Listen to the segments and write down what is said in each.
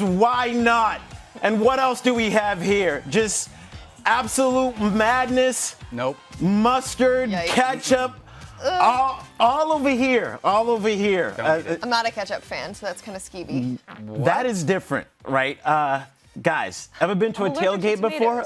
Why not? And what else do we have here? Just absolute madness. Nope. Mustard, Yikes. ketchup, all over here. All over here. I'm not a ketchup fan, so that's kind of skeevy. That is different, right? Guys, ever been to a tailgate before?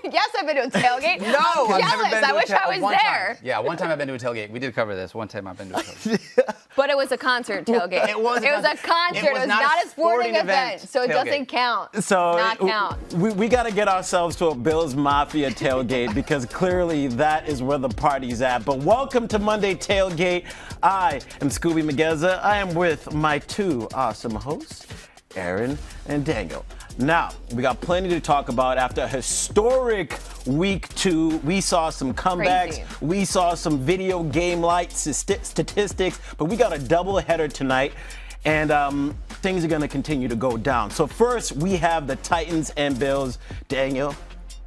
Yes, I've been to a tailgate. No, I've never jealous. been to I wish I was one there. Time. Yeah, one time I've been to a tailgate. We did cover this. One time I've been to a tailgate. But it was a concert tailgate. It was a concert. It was not a sporting event, so it doesn't count. So not count. We got to get ourselves to a Bills Mafia tailgate because clearly that is where the party's at. But welcome to Monday Tailgate. I am Skubie Mageza. I am with my two awesome hosts, Erin and Daniel. Now, we got plenty to talk about after a historic week 2. We saw some comebacks. Crazy. We saw some video game-like statistics, but we got a doubleheader tonight, and things are going to continue to go down. So first, we have the Titans and Bills. Daniel,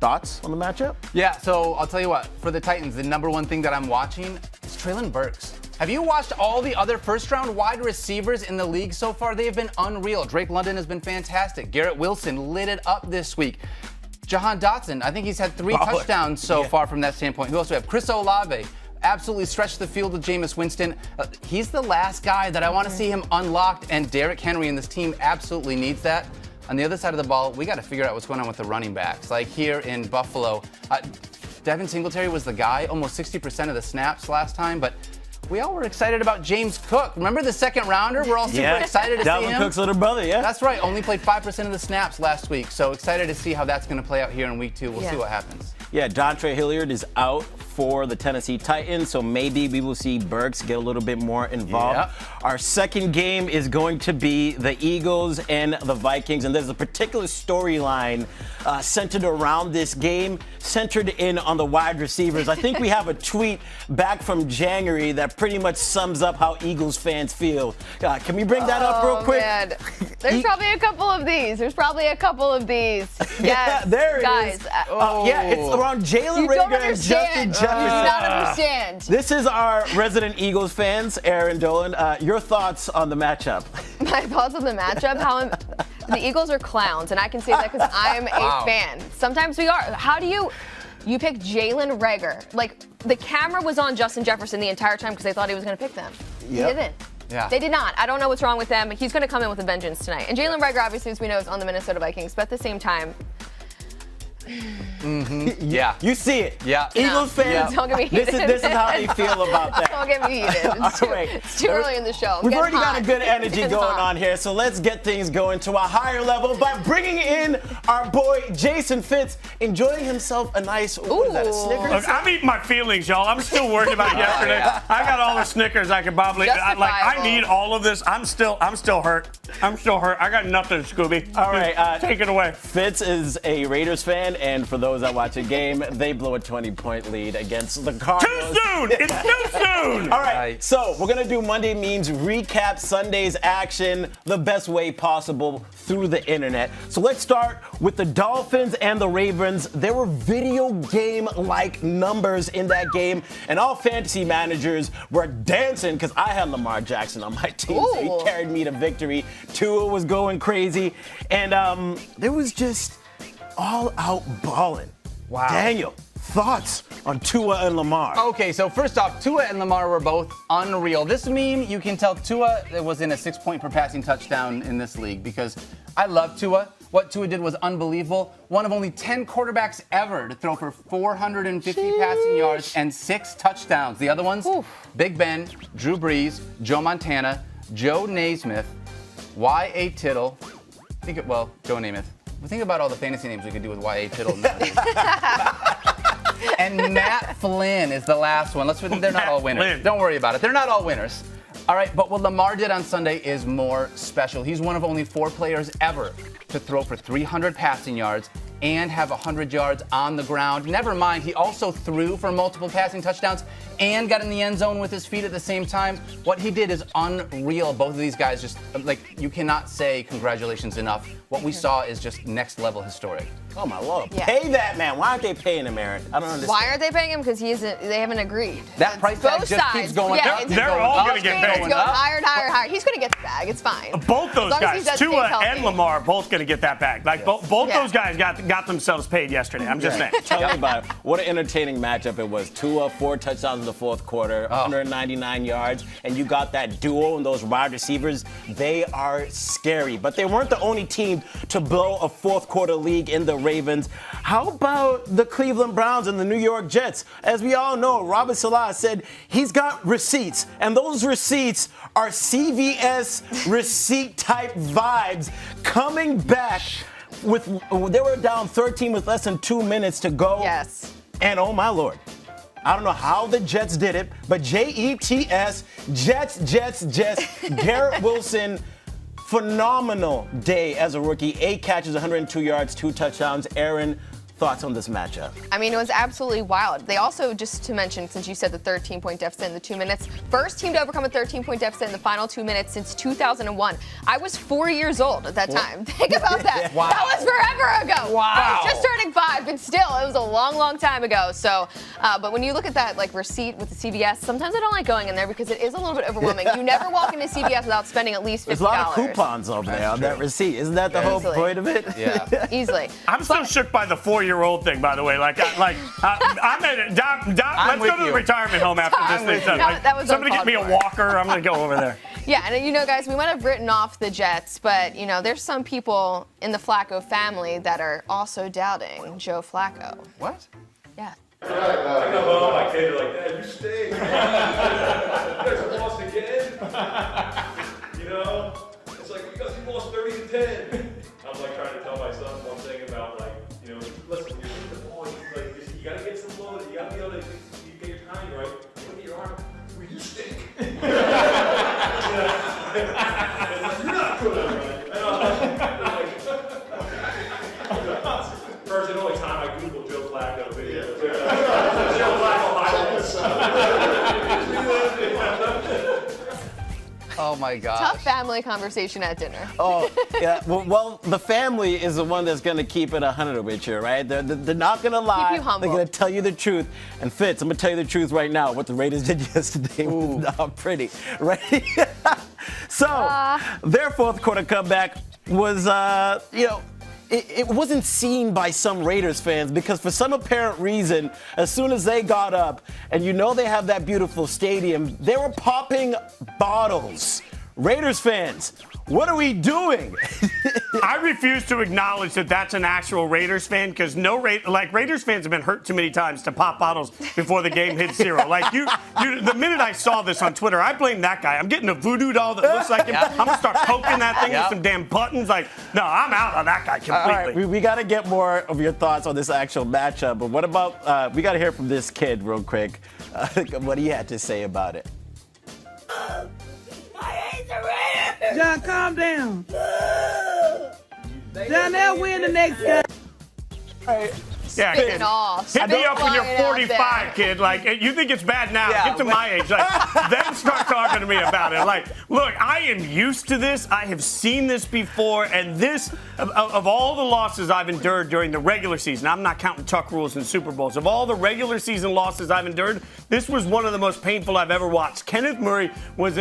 thoughts on the matchup? Yeah, so I'll tell you what. For the Titans, the number one thing that I'm watching is Treylon Burks. Have you watched all the other first-round wide receivers in the league so far? They have been unreal. Drake London has been fantastic. Garrett Wilson lit it up this week. Jahan Dotson, I think he's had 3 touchdowns so far from that standpoint. Who else do we have? Chris Olave absolutely stretched the field with Jameis Winston. He's the last guy that I want to see him unlocked, and Derrick Henry and this team absolutely needs that. On the other side of the ball, we got to figure out what's going on with the running backs. Like here in Buffalo, Devin Singletary was the guy, almost 60% of the snaps last time, but we all were excited about James Cook. Remember the second rounder? We're all super excited to see him. Dalvin Cook's little brother, yeah. That's right. Only played 5% of the snaps last week. So excited to see how that's going to play out here in week 2. We'll see what happens. Yeah, Dontre Hilliard is out for the Tennessee Titans, so maybe we will see Burks get a little bit more involved. Yep. Our second game is going to be the Eagles and the Vikings, and there's a particular storyline centered around this game, centered in on the wide receivers. I think we have a tweet back from January that pretty much sums up how Eagles fans feel. Can we bring that up real quick? Man. There's probably a couple of these. Yes, Yeah, there it guys. is. Yeah, it's around Jalen You Reagor don't and Justin understand. Jefferson. You do not understand. This is our resident Eagles fans, Erin Dolan. Your thoughts on the matchup? My thoughts on the matchup, the Eagles are clowns, and I can say that because I'm a fan. Sometimes we are. How do you pick Jalen Reagor? Like, the camera was on Justin Jefferson the entire time because they thought he was going to pick them. He didn't. Yeah. They did not. I don't know what's wrong with them. He's going to come in with a vengeance tonight. And Jalen Reagor, obviously, as we know, is on the Minnesota Vikings, but at the same time, Yeah. You see it. Yeah. Eagles fans, Don't get me heated. this is how they feel about that. Don't get me heated. It's too early in the show. We've already got a good energy going on here, so let's get things going to a higher level by bringing in our boy Jason Fitz, enjoying himself a nice, what is that, a Snickers? Look, I'm eating my feelings, y'all. I'm still worried about yesterday. I got all the Snickers I could probably. I need all of this. I'm still hurt. I got nothing, Scooby. All right, take it away. Fitz is a Raiders fan, and for those that watch a game, they blow a 20-point lead against the Cardinals. Too soon! It's too soon! All right, so we're going to do Monday Memes recap Sunday's action the best way possible through the internet. So let's start with the Dolphins and the Ravens. There were video game-like numbers in that game, and all fantasy managers were dancing because I had Lamar Jackson on my team, so he carried me to victory. Tua was going crazy, and there was just all-out balling. Wow. Daniel, thoughts on Tua and Lamar? Okay, so first off, Tua and Lamar were both unreal. This meme, you can tell Tua was in a 6-point per passing touchdown in this league because I love Tua. What Tua did was unbelievable. One of only 10 quarterbacks ever to throw for 450 passing yards and 6 touchdowns. The other ones, Big Ben, Drew Brees, Joe Montana, Joe Naismith, Y.A. Tittle, Joe Namath. Think about all the fantasy names we could do with Y.A. Tittle. And Matt Flynn is the last one. They're not all winners. Flynn. Don't worry about it. They're not all winners. All right, but what Lamar did on Sunday is more special. He's one of only 4 players ever to throw for 300 passing yards and have 100 yards on the ground. Never mind, he also threw for multiple passing touchdowns and got in the end zone with his feet at the same time. What he did is unreal. Both of these guys you cannot say congratulations enough. What we saw is just next level historic. Oh my Lord! Yeah. Pay that man. Why aren't they paying him, Aaron? I don't understand. Why aren't they paying him? Because they haven't agreed. That price tag Both just sides. keeps going Yeah, up. They're all going to get paid. It's going higher and higher and higher. He's going to get the bag. It's fine. Both those As long as he guys, does stay Tua healthy. and Lamar, are both going to get that back. Like both those guys got themselves paid yesterday. I'm just saying. Tell me about it. What an entertaining matchup it was. Tua, 4 touchdowns in the fourth quarter, 199 yards, and you got that duo and those wide receivers. They are scary, but they weren't the only team to blow a fourth quarter lead in the Ravens. How about the Cleveland Browns and the New York Jets? As we all know, Robert Salah said he's got receipts, and those receipts are CVS receipt type vibes coming back they were down 13 with less than 2 minutes to go. Yes. And oh my Lord, I don't know how the Jets did it, but Jets, Garrett Wilson, phenomenal day as a rookie. 8 catches, 102 yards, 2 touchdowns. Aaron, thoughts on this matchup? I mean, it was absolutely wild. They also, just to mention, since you said the 13-point deficit in the 2 minutes, first team to overcome a 13-point deficit in the final 2 minutes since 2001. I was 4 years old at that time. Think about that. Wow. That was forever ago. Wow. I was just turning 5, but still, it was a long, long time ago. So, but when you look at that receipt with the CVS, sometimes I don't like going in there because it is a little bit overwhelming. You never walk into CVS without spending at least $50. There's a lot of coupons over there on that receipt. Isn't that the whole Easily. point of it? Yeah. Easily. I'm still shook by the 4-year-old thing, by the way. I'm at it. Dopp, let's go to the retirement home after this thing's done. That was somebody get me a uncalled walker. I'm going to go over there. Yeah, and guys, we might have written off the Jets, but, there's some people in the Flacco family that are also doubting Joe Flacco. What? Yeah. I come home, my kids are like, Dad, you stink. You guys lost again. It's like, because you lost 30-10. I'm like trying to tell my son one thing about listen, you're hitting the ball, you gotta get some blows, you gotta be able to get your timing right. You look at your arm, well, you stink. You're not good at it. First and only time I Googled Joe Flacco video. Joe Flacco highlights. Oh my gosh. Tough family conversation at dinner. Oh, yeah. Well, the family is the one that's going to keep it 100 with you, right? They're not going to lie. Keep you humble. They're going to tell you the truth. And Fitz, I'm going to tell you the truth right now. What the Raiders did yesterday was not pretty, right? So, their fourth quarter comeback was, it wasn't seen by some Raiders fans because for some apparent reason, as soon as they got up, and they have that beautiful stadium, they were popping bottles. Raiders fans, what are we doing? I refuse to acknowledge that that's an actual Raiders fan because Raiders fans have been hurt too many times to pop bottles before the game hits 0. The minute I saw this on Twitter, I blame that guy. I'm getting a voodoo doll that looks like him. I'm gonna start poking that thing with some damn buttons. No, I'm out on that guy completely. All right, we got to get more of your thoughts on this actual matchup. But what about? We got to hear from this kid real quick. What he had to say about it. John, calm down. John, they'll win the next game. Yeah, Spit kid. it all. Hit me up when you're Flying out 45, kid. You think it's bad now. Yeah, Get to my age. Then start talking to me about it. Look, I am used to this. I have seen this before. And this, of all the losses I've endured during the regular season, I'm not counting Tuck rules and Super Bowls. Of all the regular season losses I've endured, this was one of the most painful I've ever watched. Kyler Murray was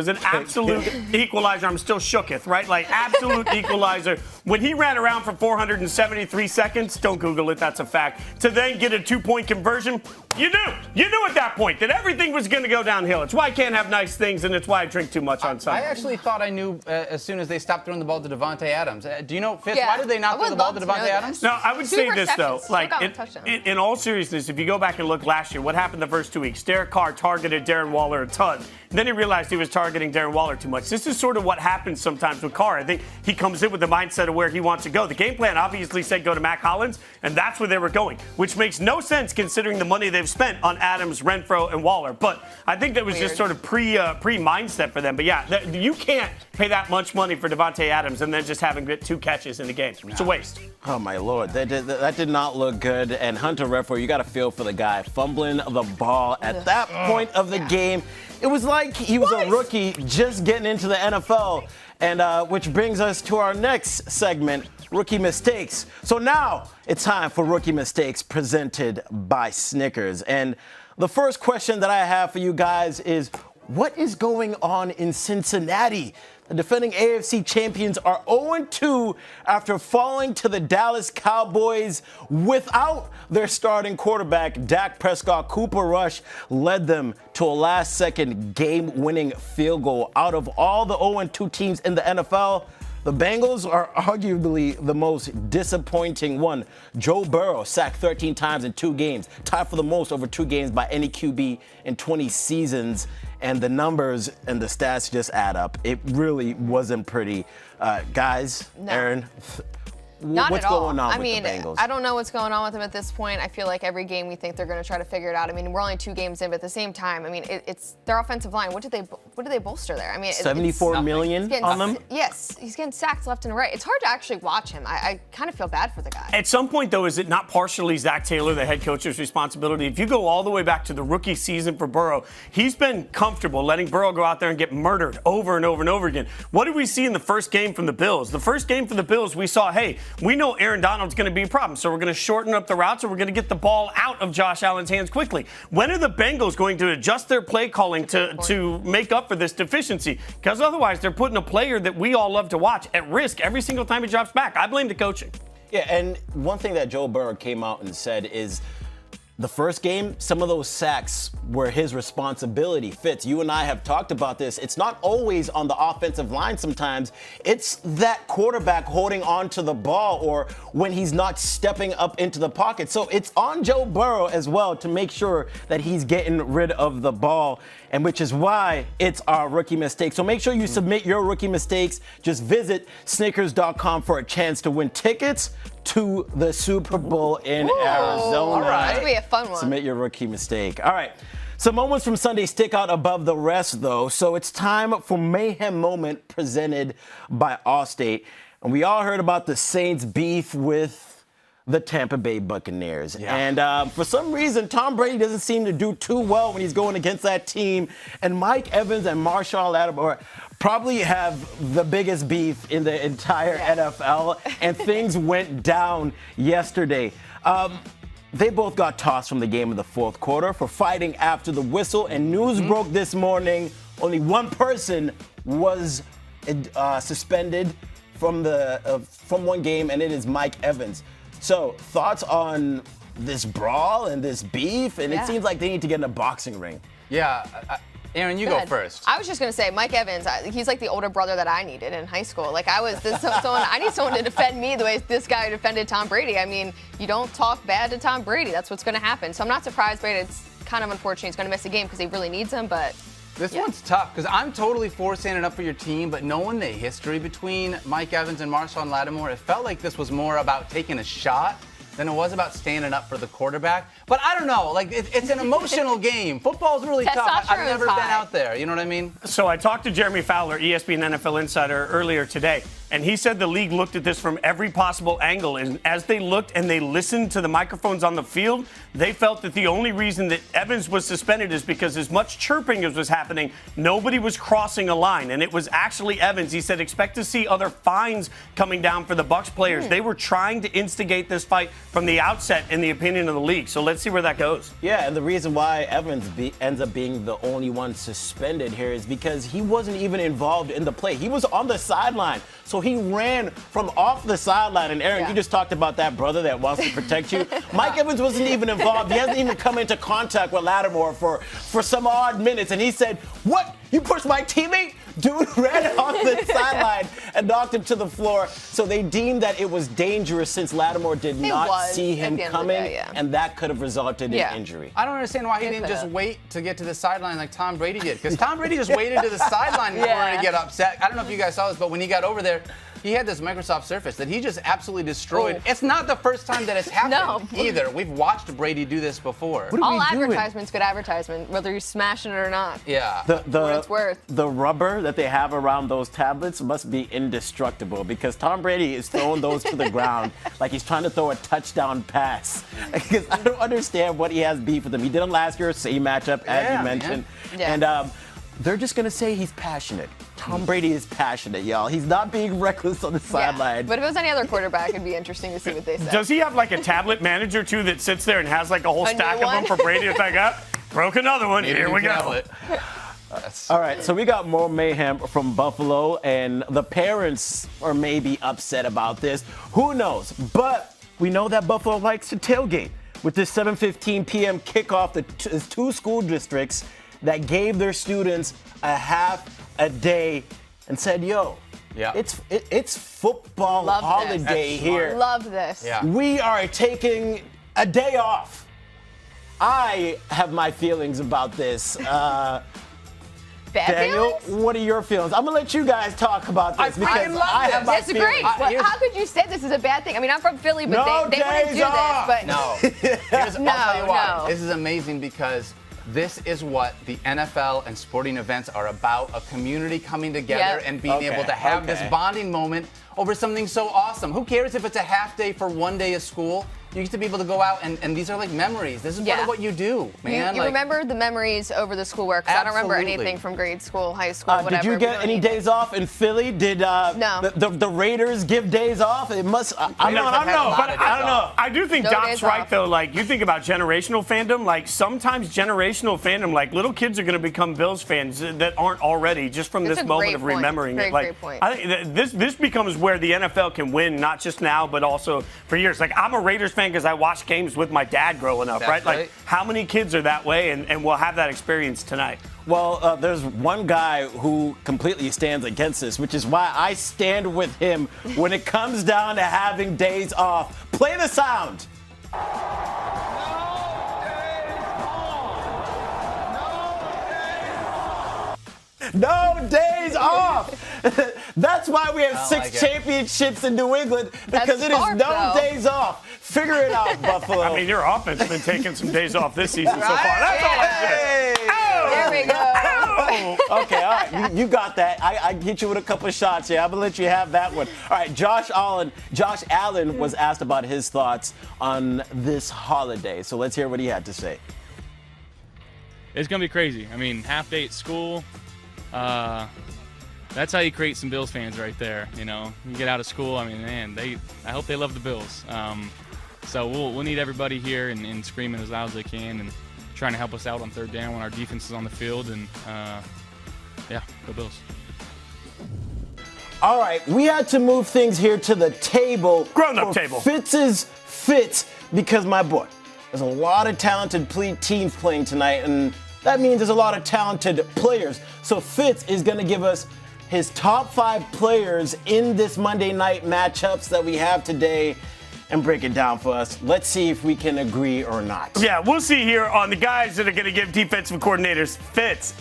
an absolute equalizer. I'm still shooketh, right? Absolute equalizer. When he ran around for 473 seconds, don't Google it, that's a fact, to then get a 2-point conversion, you knew at that point that everything was going to go downhill. It's why I can't have nice things, and it's why I drink too much on Sunday. I actually thought I knew as soon as they stopped throwing the ball to Devontae Adams. Do you know, Fitz, Yeah. why did they not I throw the would ball love to to know Devontae this. Adams? No, I would 2 say this, though. receptions. Still got a touchdown. In all seriousness, if you go back and look last year, what happened the first 2 weeks? Derek Carr targeted Darren Waller a ton. Then he realized he was targeting Darren Waller too much. This is sort of what happens sometimes with Carr. I think he comes in with the mindset of where he wants to go. The game plan obviously said go to Mac Hollins, and that's where they were going, which makes no sense considering the money they've spent on Adams, Renfro, and Waller. But I think that was just sort of pre-mindset for them. But yeah, you can't pay that much money for Devontae Adams and then just have him get 2 catches in the game. It's a waste. Oh my Lord, that did not look good. And Hunter Renfrow, you got to feel for the guy fumbling the ball at that point of the game. It was like he was a rookie just getting into the NFL. And which brings us to our next segment. rookie mistakes. So now it's time for rookie mistakes presented by Snickers. And the first question that I have for you guys is, what is going on in Cincinnati? The defending AFC champions are 0-2 after falling to the Dallas Cowboys without their starting quarterback, Dak Prescott. Cooper Rush led them to a last-second game-winning field goal. Out of all the 0-2 teams in the NFL, the Bengals are arguably the most disappointing one. Joe Burrow sacked 13 times in 2 games, tied for the most over 2 games by any QB in 20 seasons. And the numbers and the stats just add up. It really wasn't pretty. Guys, No. Aaron, Not what's at all. going on I with mean, the Bengals? I don't know what's going on with them at this point. I feel like every game we think they're going to try to figure it out. I mean, we're only 2 games in, but at the same time, I mean, it's their offensive line. What did they bolster there? I mean, $74 million on them? Yes, he's getting sacked left and right. It's hard to actually watch him. I kind of feel bad for the guy. At some point, though, is it not partially Zach Taylor, the head coach's responsibility? If you go all the way back to the rookie season for Burrow, he's been comfortable letting Burrow go out there and get murdered over and over and over again. What did we see in the first game from the Bills? The first game for the Bills, we saw, hey, we know Aaron Donald's going to be a problem, so we're going to shorten up the routes and we're going to get the ball out of Josh Allen's hands quickly. When are the Bengals going to adjust their play calling to make up for this deficiency? Because otherwise, they're putting a player that we all love to watch at risk every single time he drops back. I blame the coaching. Yeah, and one thing that Joe Burrow came out and said is the first game, some of those sacks were his responsibility. Fitz, you and I have talked about this. It's not always on the offensive line sometimes. It's that quarterback holding on to the ball or when he's not stepping up into the pocket. So it's on Joe Burrow as well to make sure that he's getting rid of the ball, and which is why it's our rookie mistake. So make sure you submit your rookie mistakes. Just visit Snickers.com for a chance to win tickets to the Super Bowl in Arizona. All right. That's going to be a fun one. Submit your rookie mistake. All right. Some moments from Sunday stick out above the rest, though. So it's time for Mayhem Moment presented by Allstate. And we all heard about the Saints' beef with the Tampa Bay Buccaneers. Yeah. And for some reason, Tom Brady doesn't seem to do too well when he's going against that team. And Mike Evans and Marshall Lattimore probably have the biggest beef in the entire NFL, and things went down yesterday. They both got tossed from the game in the fourth quarter for fighting after the whistle, and news broke this morning only one person was suspended from one game, and it is Mike Evans. So, thoughts on this brawl and this beef? And it seems like they need to get in a boxing ring. Yeah. Aaron, you go first. I was just going to say, Mike Evans, he's like the older brother that I needed in high school. Like, I need someone to defend me the way this guy defended Tom Brady. I mean, you don't talk bad to Tom Brady. That's what's going to happen. So I'm not surprised, but it's kind of unfortunate he's going to miss a game because he really needs him, but... This one's tough because I'm totally for standing up for your team, but knowing the history between Mike Evans and Marshall Lattimore, it felt like this was more about taking a shot than it was about standing up for the quarterback. But I don't know, like it's an emotional game. Football's really tough. I've never been out there, you know what I mean? So I talked to Jeremy Fowler, ESPN NFL insider, earlier today, and he said the league looked at this from every possible angle. And as they looked and they listened to the microphones on the field, they felt that the only reason that Evans was suspended is because as much chirping as was happening, nobody was crossing a line. And it was actually Evans. He said, expect to see other fines coming down for the Bucs players. They were trying to instigate this fight from the outset, in the opinion of the league. So let's see where that goes. Yeah, and the reason why Evans ends up being the only one suspended here is because he wasn't even involved in the play. He was on the sideline. So he ran from off the sideline. And Aaron, you just talked about that brother that wants to protect you. Mike Evans wasn't even involved. He hasn't even come into contact with Lattimore for some odd minutes. And he said, "What? You pushed my teammate?" Dude ran off the sideline and knocked him to the floor. So they deemed that it was dangerous since Lattimore did not see him coming, and that could have resulted in injury. I don't understand why he didn't just wait to get to the sideline like Tom Brady did. Because Tom Brady just waited to the sideline in order to get upset. I don't know if you guys saw this, but when he got over there, he had this Microsoft Surface that he just absolutely destroyed. It's not the first time that it's happened either. We've watched Brady do this before. All advertisement's good advertisement, whether you're smashing it or not. Yeah. What it's worth. The rubber that they have around those tablets must be indestructible because Tom Brady is throwing those to the ground like he's trying to throw a touchdown pass. Because I don't understand what he has beef with them. He did them last year, same matchup as you mentioned. Yeah. And they're just going to say he's passionate. Tom Brady is passionate, y'all. He's not being reckless on the sideline. But if it was any other quarterback, it'd be interesting to see what they say. Does he have like a tablet manager too that sits there and has like a whole stack of them for Brady? It's like, broke another one. Here we go. All right, so we got more mayhem from Buffalo, and the parents are maybe upset about this. Who knows? But we know that Buffalo likes to tailgate. With this 7:15 p.m. kickoff, there's 2 school districts that gave their students a half a day and said, yo, it's football Love holiday here. Love this. Yeah. We are taking a day off. I have my feelings about this. Bad Daniel, feelings? what are your feelings? I'm going to let you guys talk about this because I have my Disagree. feelings. How could you say this is a bad thing? I mean, I'm from Philly, but No they wouldn't days do off. this. But No. I'll tell you why. no. This is amazing because this is what the NFL and sporting events are about, a community coming together Yep. and being able to have this bonding moment over something so awesome. Who cares if it's a half day for one day of school? You used to be able to go out and these are like memories. This is part of what you do, man. You remember the memories over the schoolwork. 'Cause I don't remember Absolutely. anything from grade school, high school, whatever. Did you get any days off in Philly? Did No. the Raiders give days off? It must. I don't know. But I don't know. I do think No Doc's days right, off. though. Like, you think about generational fandom. Like, sometimes generational fandom, like, little kids are going to become Bills fans that aren't already just from That's this a moment great of point. remembering Very it. Like, great point. I think this becomes where the NFL can win, not just now, but also for years. Like, I'm a Raiders fan because I watched games with my dad growing up, That's right? Like, right. how many kids are that way and will have that experience tonight? Well, there's one guy who completely stands against this, which is why I stand with him when it comes down to having days off. Play the sound. No days off. That's why we have 6 like it. championships in New England, because That's it is smart, no though. days off. Figure it out, Buffalo. I mean, your offense has been taking some days off this season so far. That's all I'm saying. There we go. Okay, all right, you got that. I hit you with a couple of shots here. I'm gonna let you have that one. All right, Josh Allen was asked about his thoughts on this holiday, so let's hear what he had to say. It's gonna be crazy. I mean, half day at school. That's how you create some Bills fans right there. You know, you get out of school. I mean, man, I hope they love the Bills. So we'll need everybody here and screaming as loud as they can and trying to help us out on third down when our defense is on the field. And yeah, go Bills. All right, we had to move things here to the table. Grown-up for table. Fitz, because my boy, there's a lot of talented teams playing tonight, and that means there's a lot of talented players. So Fitz is going to give us his top 5 players in this Monday night matchups that we have today and break it down for us. Let's see if we can agree or not. Yeah, we'll see here on the guys that are going to give defensive coordinators fits.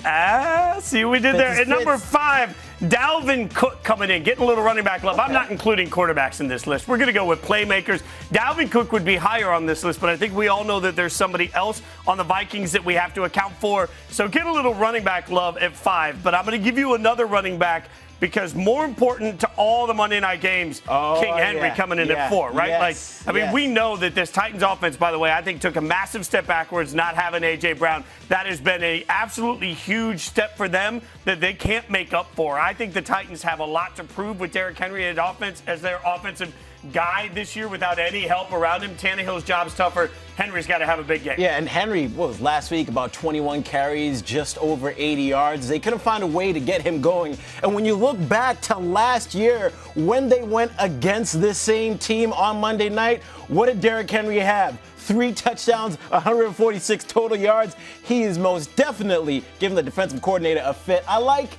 See what we did there. At number 5, Dalvin Cook coming in, getting a little running back love. I'm not including quarterbacks in this list. We're going to go with playmakers. Dalvin Cook would be higher on this list, but I think we all know that there's somebody else on the Vikings that we have to account for. So get a little running back love at 5, but I'm going to give you another running back because more important to all the Monday night games, King Henry coming in at 4, right? Yes, We know that this Titans offense, by the way, I think took a massive step backwards not having A.J. Brown. That has been an absolutely huge step for them that they can't make up for. I think the Titans have a lot to prove with Derrick Henry as their offensive guy this year without any help around him. Tannehill's job's tougher. Henry's got to have a big game. Yeah, and Henry, what was last week, about 21 carries, just over 80 yards. They couldn't find a way to get him going. And when you look back to last year, when they went against this same team on Monday night, what did Derrick Henry have? 3 touchdowns, 146 total yards. He is most definitely giving the defensive coordinator a fit. I like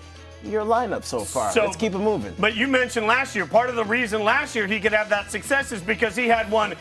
your lineup so far. Let's keep it moving. But you mentioned last year, part of the reason last year he could have that success is because he had one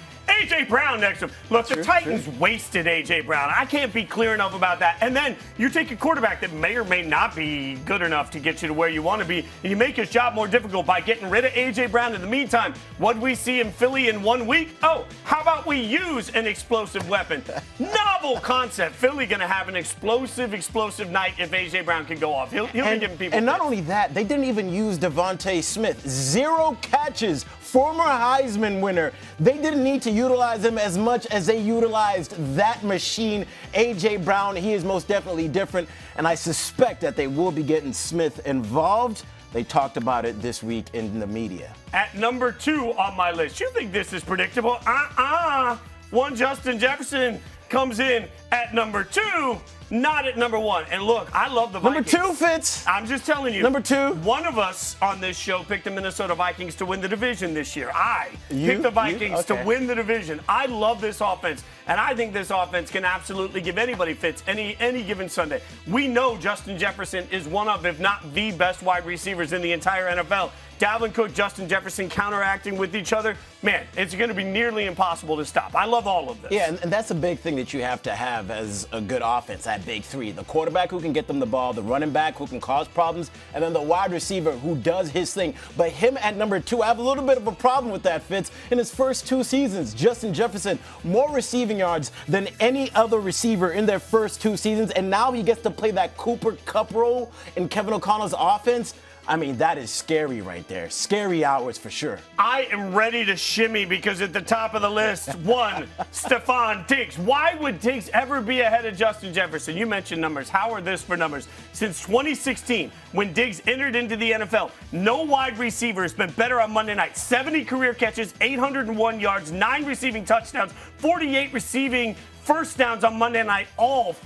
A.J. Brown next to him. Look, the Titans wasted A.J. Brown. I can't be clear enough about that. And then you take a quarterback that may or may not be good enough to get you to where you want to be, and you make his job more difficult by getting rid of A.J. Brown. In the meantime, what we see in Philly in 1 week? Oh, how about we use an explosive weapon? Novel concept. Philly going to have an explosive night if A.J. Brown can go off. He'll be giving people. And not only that, they didn't even use Devontae Smith. 0 catches. Former Heisman winner. They didn't need to utilize him as much as they utilized that machine. A.J. Brown, he is most definitely different, and I suspect that they will be getting Smith involved. They talked about it this week in the media. At number 2 on my list, you think this is predictable? One Justin Jefferson comes in at number 2, not at number 1. And look, I love the Vikings. Number 2, Fitz. I'm just telling you. Number 2. One of us on this show picked the Minnesota Vikings to win the division this year. I picked the Vikings to win the division. I love this offense, and I think this offense can absolutely give anybody fits any given Sunday. We know Justin Jefferson is one of, if not the best wide receivers in the entire NFL. Dalvin Cook, Justin Jefferson counteracting with each other. Man, it's going to be nearly impossible to stop. I love all of this. Yeah, and that's a big thing that you have to have as a good offense, that big 3. The quarterback who can get them the ball, the running back who can cause problems, and then the wide receiver who does his thing. But him at number 2, I have a little bit of a problem with that, Fitz. In his first 2 seasons, Justin Jefferson, more receiving yards than any other receiver in their first 2 seasons, and now he gets to play that Cooper Kupp role in Kevin O'Connell's offense. I mean, that is scary right there. Scary hours for sure. I am ready to shimmy because at the top of the list, 1, Stephon Diggs. Why would Diggs ever be ahead of Justin Jefferson? You mentioned numbers. How are this for numbers? Since 2016, when Diggs entered into the NFL, no wide receiver has been better on Monday night. 70 career catches, 801 yards, 9 receiving touchdowns, 48 receiving first downs on Monday night, all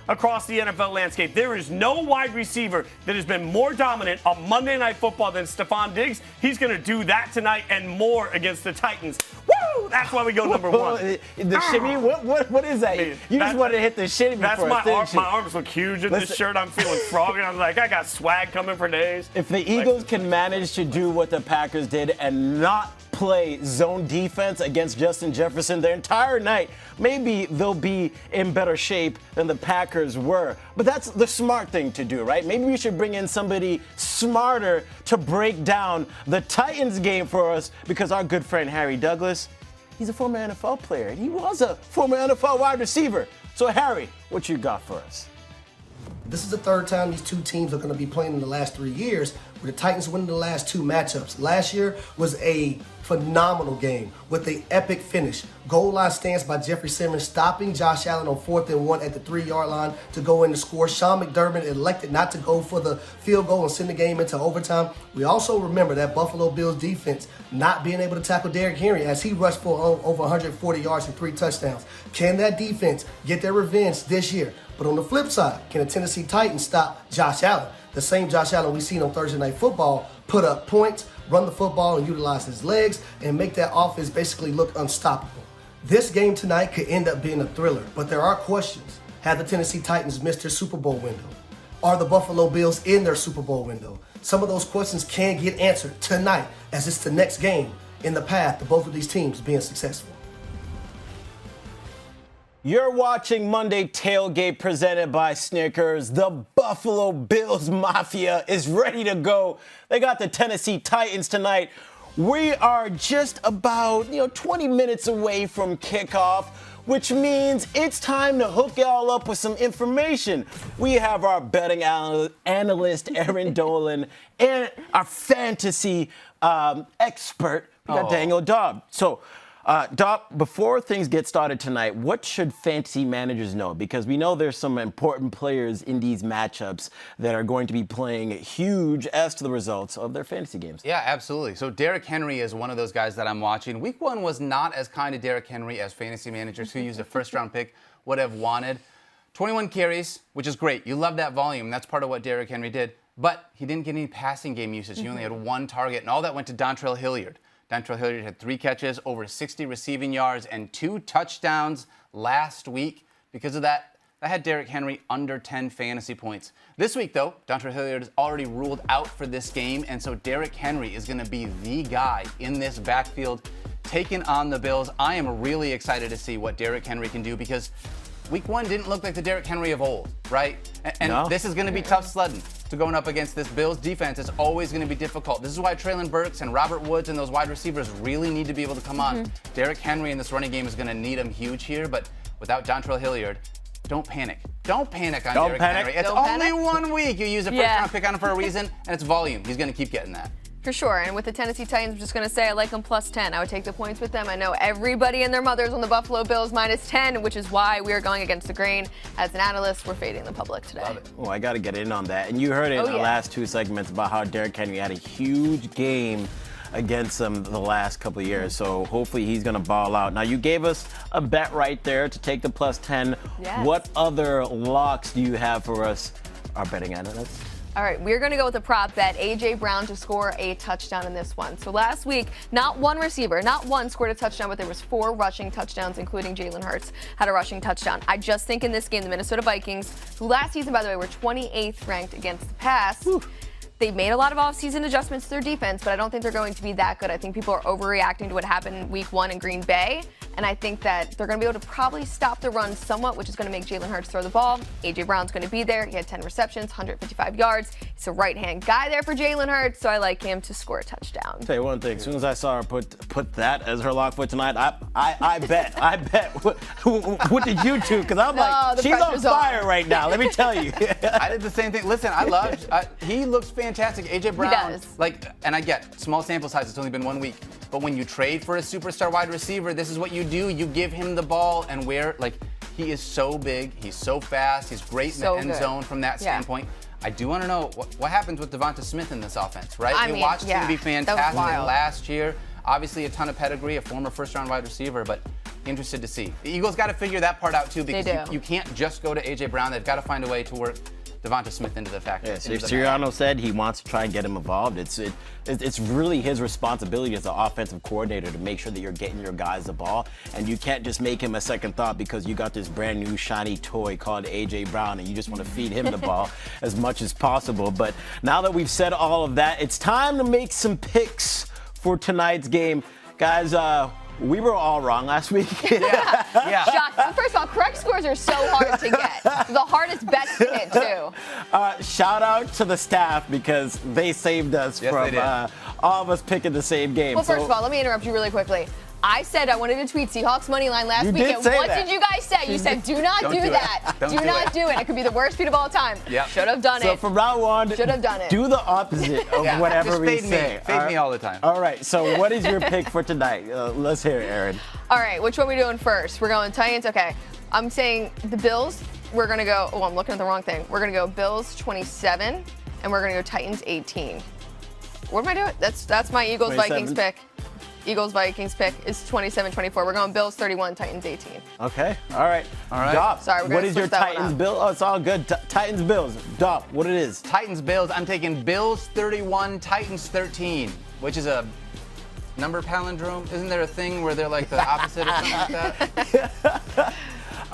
across the NFL landscape. There is no wide receiver that has been more dominant on Monday Night Football than Stephon Diggs. He's going to do that tonight and more against the Titans. Woo! That's why we go number 1. The shimmy? What is that? You just wanted to hit the shimmy That's for us, my arms look huge in this shirt. I'm feeling froggy. I'm like, I got swag coming for days. If the Eagles can manage to do what the Packers did and not play zone defense against Justin Jefferson their entire night, maybe they'll be in better shape than the Packers were. But that's the smart thing to do, right? Maybe we should bring in somebody smarter to break down the Titans game for us, because our good friend Harry Douglas, he's a former NFL player. He was a former NFL wide receiver. So Harry, what you got for us? This is the 3rd time these 2 teams are going to be playing in the last 3 years, with the Titans winning the last 2 matchups. Last year was a phenomenal game with an epic finish. Goal line stance by Jeffrey Simmons, stopping Josh Allen on 4th and 1 at the 3-yard line to go in to score. Sean McDermott elected not to go for the field goal and send the game into overtime. We also remember that Buffalo Bills defense not being able to tackle Derrick Henry as he rushed for over 140 yards and 3 touchdowns. Can that defense get their revenge this year? But on the flip side, can the Tennessee Titans stop Josh Allen? The same Josh Allen we've seen on Thursday Night Football put up points, run the football, and utilize his legs, and make that offense basically look unstoppable. This game tonight could end up being a thriller, but there are questions. Have the Tennessee Titans missed their Super Bowl window? Are the Buffalo Bills in their Super Bowl window? Some of those questions can get answered tonight, as it's the next game in the path to both of these teams being successful. You're watching Monday Tailgate presented by Snickers. The Buffalo Bills Mafia is ready to go. They got the Tennessee Titans tonight. We are just about 20 minutes away from kickoff, which means it's time to hook y'all up with some information. We have our betting analyst, Erin Dolan, and our fantasy expert, we got Daniel Dobb. So, Dopp, before things get started tonight, what should fantasy managers know? Because we know there's some important players in these matchups that are going to be playing huge as to the results of their fantasy games. Yeah, absolutely. So Derrick Henry is one of those guys that I'm watching. Week 1 was not as kind to Derrick Henry as fantasy managers who used a first-round pick would have wanted. 21 carries, which is great. You love that volume. That's part of what Derrick Henry did. But he didn't get any passing game usage. He only had 1 target, and all that went to Dontrell Hilliard. Dontrell Hilliard had 3 catches, over 60 receiving yards, and 2 touchdowns last week. Because of that, that had Derrick Henry under 10 fantasy points. This week, though, Dontrell Hilliard is already ruled out for this game, and so Derrick Henry is going to be the guy in this backfield taking on the Bills. I am really excited to see what Derrick Henry can do, because Week 1 didn't look like the Derrick Henry of old, right? And this is going to be tough sledding to going up against this Bills defense. It's always going to be difficult. This is why Traylon Burks and Robert Woods and those wide receivers really need to be able to come on. Derrick Henry in this running game is going to need him huge here, but without Dontrell Hilliard, don't panic. Don't panic on Derrick Henry. It's only 1 week. You use a first-round pick on him for a reason, and it's volume. He's going to keep getting that. For sure. And with the Tennessee Titans, I'm just going to say I like them +10. I would take the points with them. I know everybody and their mothers on the Buffalo Bills -10, which is why we are going against the grain. As an analyst, we're fading the public today. Oh, I got to get in on that. And you heard it in the last 2 segments about how Derrick Henry had a huge game against them the last couple of years. So hopefully he's going to ball out. Now, you gave us a bet right there to take the +10. Yes. What other locks do you have for us, our betting analysts? All right, we're going to go with the prop bet, A.J. Brown to score a touchdown in this one. So last week, not one receiver, not one scored a touchdown, but there was 4 rushing touchdowns, including Jalen Hurts had a rushing touchdown. I just think in this game, the Minnesota Vikings, who last season, by the way, were 28th ranked against the pass, they've made a lot of offseason adjustments to their defense, but I don't think they're going to be that good. I think people are overreacting to what happened in week 1 in Green Bay, and I think that they're going to be able to probably stop the run somewhat, which is going to make Jalen Hurts throw the ball. A.J. Brown's going to be there. He had 10 receptions, 155 yards. He's a right-hand guy there for Jalen Hurts, so I like him to score a touchdown. I'll tell you one thing. As soon as I saw her put that as her lock for tonight, I bet. What did you do? Because I'm like, she's on fire right now. Let me tell you. I did the same thing. Listen, he looks fantastic. A.J. Brown, and I get small sample size. It's only been 1 week. But when you trade for a superstar wide receiver, this is what you do. You give him the ball, and he is so big. He's so fast. He's great in the end zone from that standpoint. I do want to know what happens with Devonta Smith in this offense, right? We watched him be fantastic last year. Obviously, a ton of pedigree, a former first-round wide receiver, but interested to see. The Eagles got to figure that part out, too, because you can't just go to A.J. Brown. They've got to find a way to work Devonta Smith into the factor. Yeah, so Sirianni said he wants to try and get him involved. It's really his responsibility as the offensive coordinator to make sure that you're getting your guys the ball, and you can't just make him a second thought because you got this brand new shiny toy called A.J. Brown and you just want to feed him the ball as much as possible. But now that we've said all of that, it's time to make some picks for tonight's game. Guys, we were all wrong last week. Yeah. Shocked. First of all, correct scores are so hard to get. The hardest bets to hit, too. Shout out to the staff because they saved us from all of us picking the same game. Well, first of all, let me interrupt you really quickly. I said I wanted to tweet Seahawks money line last week. Did say what that. did you guys say? You said, do not do that. Do not do it. It could be the worst tweet of all time. Yep. Should have done it. So from now on, should have done it. Do the opposite of whatever just we say. Fade me all the time. All right, so what is your pick for tonight? Let's hear it, Erin. All right, which one are we doing first? We're going Titans? Okay. I'm saying the Bills, we're going to go, I'm looking at the wrong thing. We're going to go Bills 27, and we're going to go Titans 18. What am I doing? That's my Eagles-Vikings pick. Eagles-Vikings pick is 27-24. We're going Bills 31, Titans 18. Okay. All right. Dopp, sorry, what is your Titans-Bills? Oh, it's all good. Titans-Bills. Dopp, what it is? Titans-Bills. I'm taking Bills 31, Titans 13, which is a number palindrome. Isn't there a thing where they're like the opposite or something like that?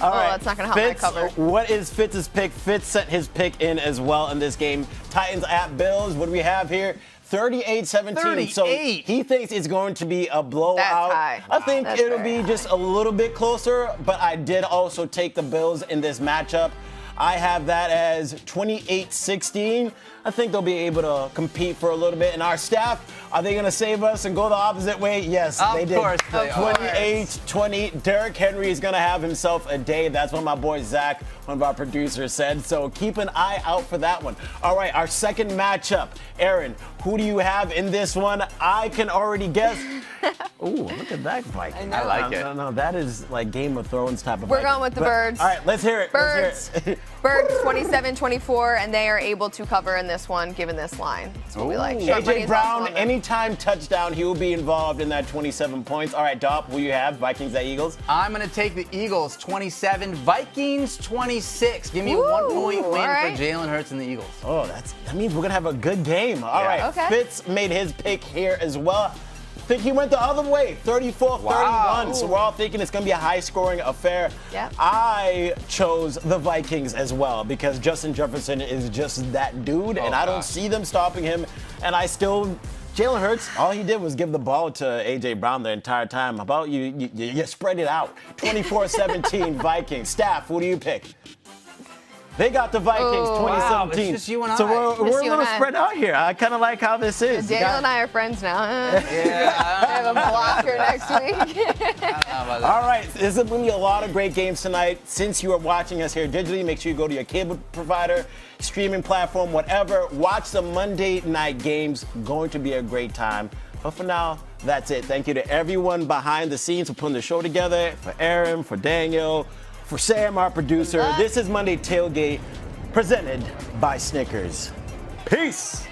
All right. That's not going to help Fitz, my cover. What is Fitz's pick? Fitz sent his pick in as well in this game. Titans at Bills. What do we have here? 38-17. So he thinks it's going to be a blowout. That's high. I think That's it'll very be just a little bit closer, but I did also take the Bills in this matchup. I have that as 28-16. I think they'll be able to compete for a little bit. And our staff, are they going to save us and go the opposite way? Yes, they did. Of course they are. 28-20. Derrick Henry is going to have himself a day. That's what my boy Zach, one of our producers, said. So keep an eye out for that one. All right, our second matchup. Erin, who do you have in this one? I can already guess. Ooh, look at that Viking. I like it. No, that is like Game of Thrones type of We're Viking. going with the Birds. All right, let's hear it. Birds. Birds 27-24, and they are able to cover in this one, given this line. That's what we like. A.J. Brown, anytime touchdown, he will be involved in that 27 points. All right, Dopp, who you have? Vikings at Eagles? I'm going to take the Eagles 27, Vikings 26. Give me a 1 point win for Jalen Hurts and the Eagles. Oh, that means we're going to have a good game. All right, okay. Fitz made his pick here as well. I think he went the other way, 34-31. So we're all thinking it's going to be a high-scoring affair. Yep. I chose the Vikings as well because Justin Jefferson is just that dude, and I don't see them stopping him. And Jalen Hurts, all he did was give the ball to A.J. Brown the entire time. How about you spread it out? 24-17 Vikings. Staff, who do you pick? They got the Vikings Oh. 2017. Wow, it's just you and I. So we're Just a you little and I. spread out here. I kind of like how this is. Daniel and I are friends now. Yeah, I have a blocker next week. All right, there's going to be a lot of great games tonight. Since you are watching us here digitally, make sure you go to your cable provider, streaming platform, whatever. Watch the Monday night games. Going to be a great time. But for now, that's it. Thank you to everyone behind the scenes for putting the show together. For Aaron, for Daniel, for Sam, our producer. This is Monday Tailgate, presented by Snickers. Peace.